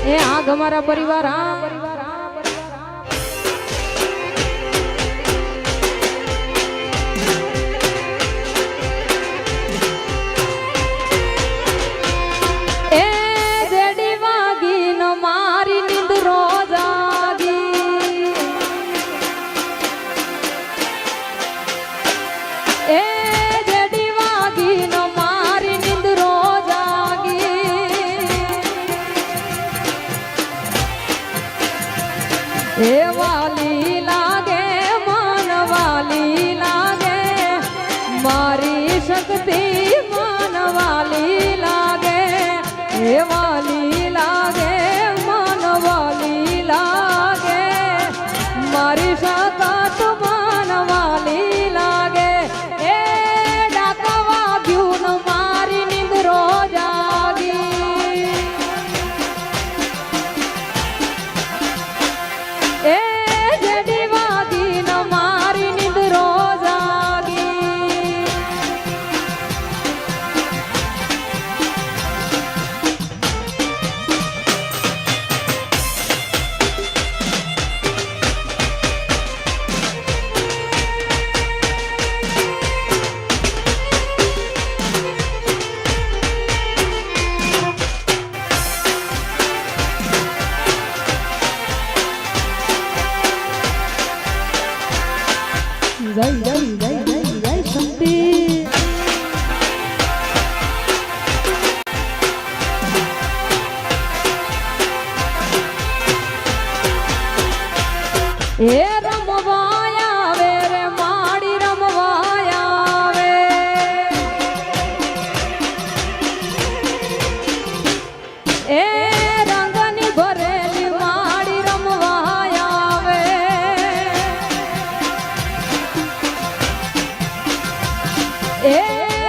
એ આગ અમારા પરિવાર એ જેડી વાગી ન મારી નીંદ રોજાગી એ જેડી વાગી ન મારી નીંદ રોજાગી એ વાલી લાગે મન વાલી લાગે મારી શક્તિ મન વાલી લાગે એ વાલી લાગે મન વાલી લાગે મારી શક્ત મન વાલી લાગે એ ડાકા વાગ્યું ન મારી નીંદ રોજાગી એ જેડી વાગી ન મારી નીંદ રોજાગી જય જય જય જય જય શક્તિ એ રમવાય આવે રે માડી રમવાય આવે એ રંગની ભરેલી માડી રમવાય આવે એ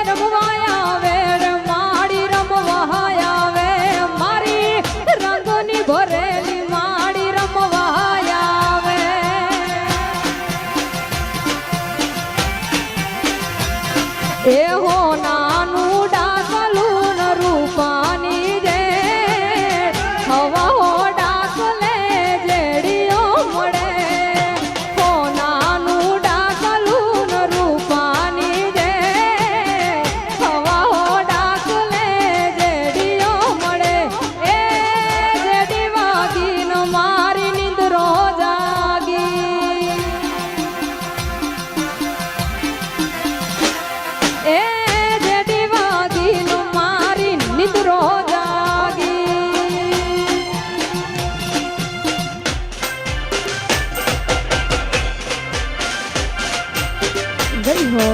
રમવાય આવે રે માડી રમવાય આવે મારી રંગની ભરેલી માડી રમવાય આવે એ હો નાનું ડાકલું ન રૂપાની જે હવા હો ડાકલે જેડીઓ મળે હો નાનું ડાકલું ન રૂપાની જે હવા હો ડાકલે જેડીઓ મળે એ જેડી વાગી ન મારી નીંદ રોજાગી એ જેડી વાગી ન મારી નીંદ રોજાગી જય હો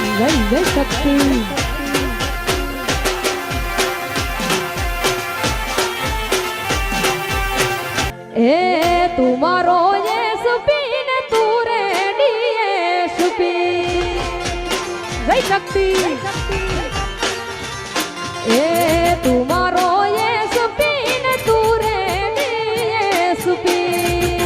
જય જય શક્તિ એ તુમારો યેસુપી ને તું રેડી યેસુપી જય શક્તિ એ તુમારો યેસુપી ને તું રેડી યેસુપી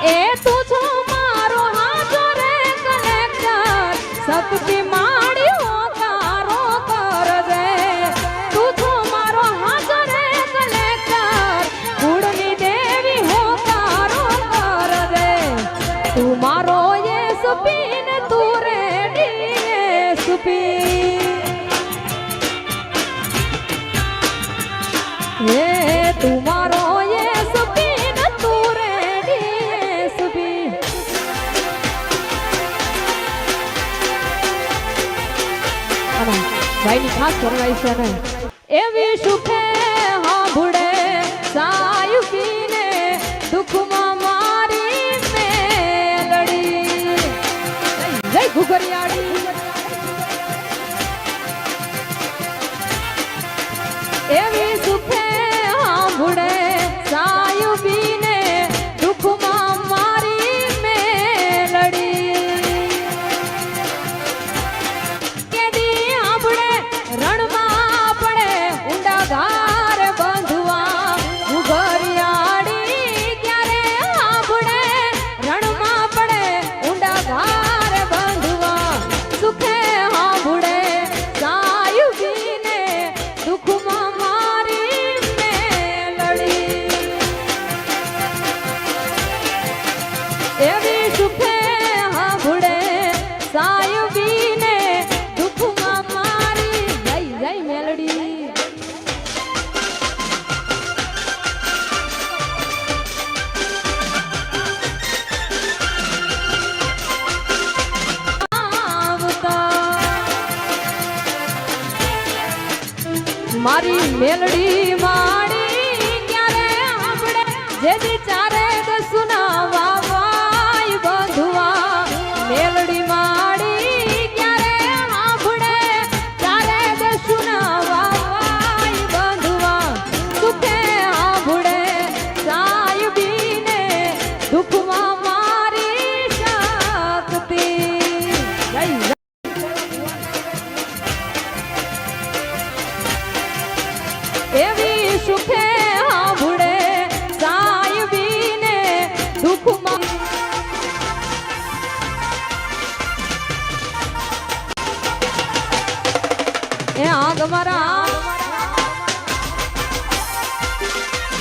એ તું છો મારો હાજો રે કલેક્ટર સબકી માડી હોકારો કર દે તું છો મારો હાજો રે કલેક્ટર કુળની દેવી હોકારો કર દે તું મારો યેસુપી ને તું રેડી યેસુપી એ તું મારો યેસુપી ને તું રેડી યેસુપી ભાઈની ખાસ ફરમાઈશ છે ને એવી સુખે હાંભળે સાયુ પીને દુઃખમાં મારી મેલડી જય ઘુઘરિયાળી એવી સુખે હાંભળે સાયુ પીને દુઃખમાં મારી મેલડી કે મારી મેલડી માડી ક્યારે આપણે જેથી ચારે દસુના વાવાય બંધુઆ મેલડી માડી ક્યારે આપણે ચારે દસુના વાવાય બંધુઆ સુખે આપણે સાહેબીને દુઃખમાં મારી શક્તિ એવી સુખે આભુડે સાહેબીને દુઃખમાં એ આગ મારા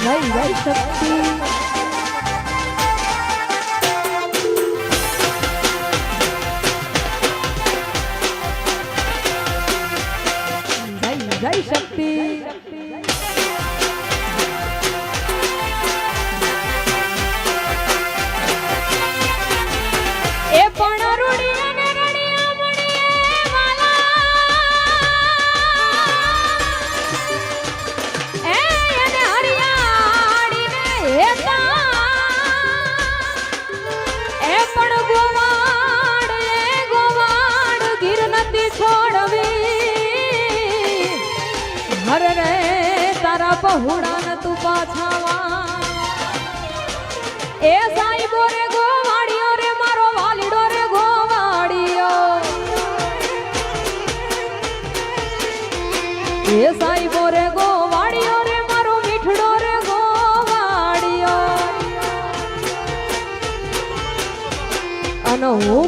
લઈ ગઈ શક્તિ જય શક્તિ એ પણ રૂડી અને રડિયા મણીએ વાલા એ એને હરિયાળીને હેતા એ પણ ગોવાડ ગીર નથી છોડવી હરે રે તારા પહોળા ન તું પાછાવા એ સાઈબો રે ગોવાડિયો રે મારો વાલીડો રે ગોવાડિયો એ સાઈબો રે ગોવાડિયો રે મારો મીઠડો રે ગોવાડિયો અને હું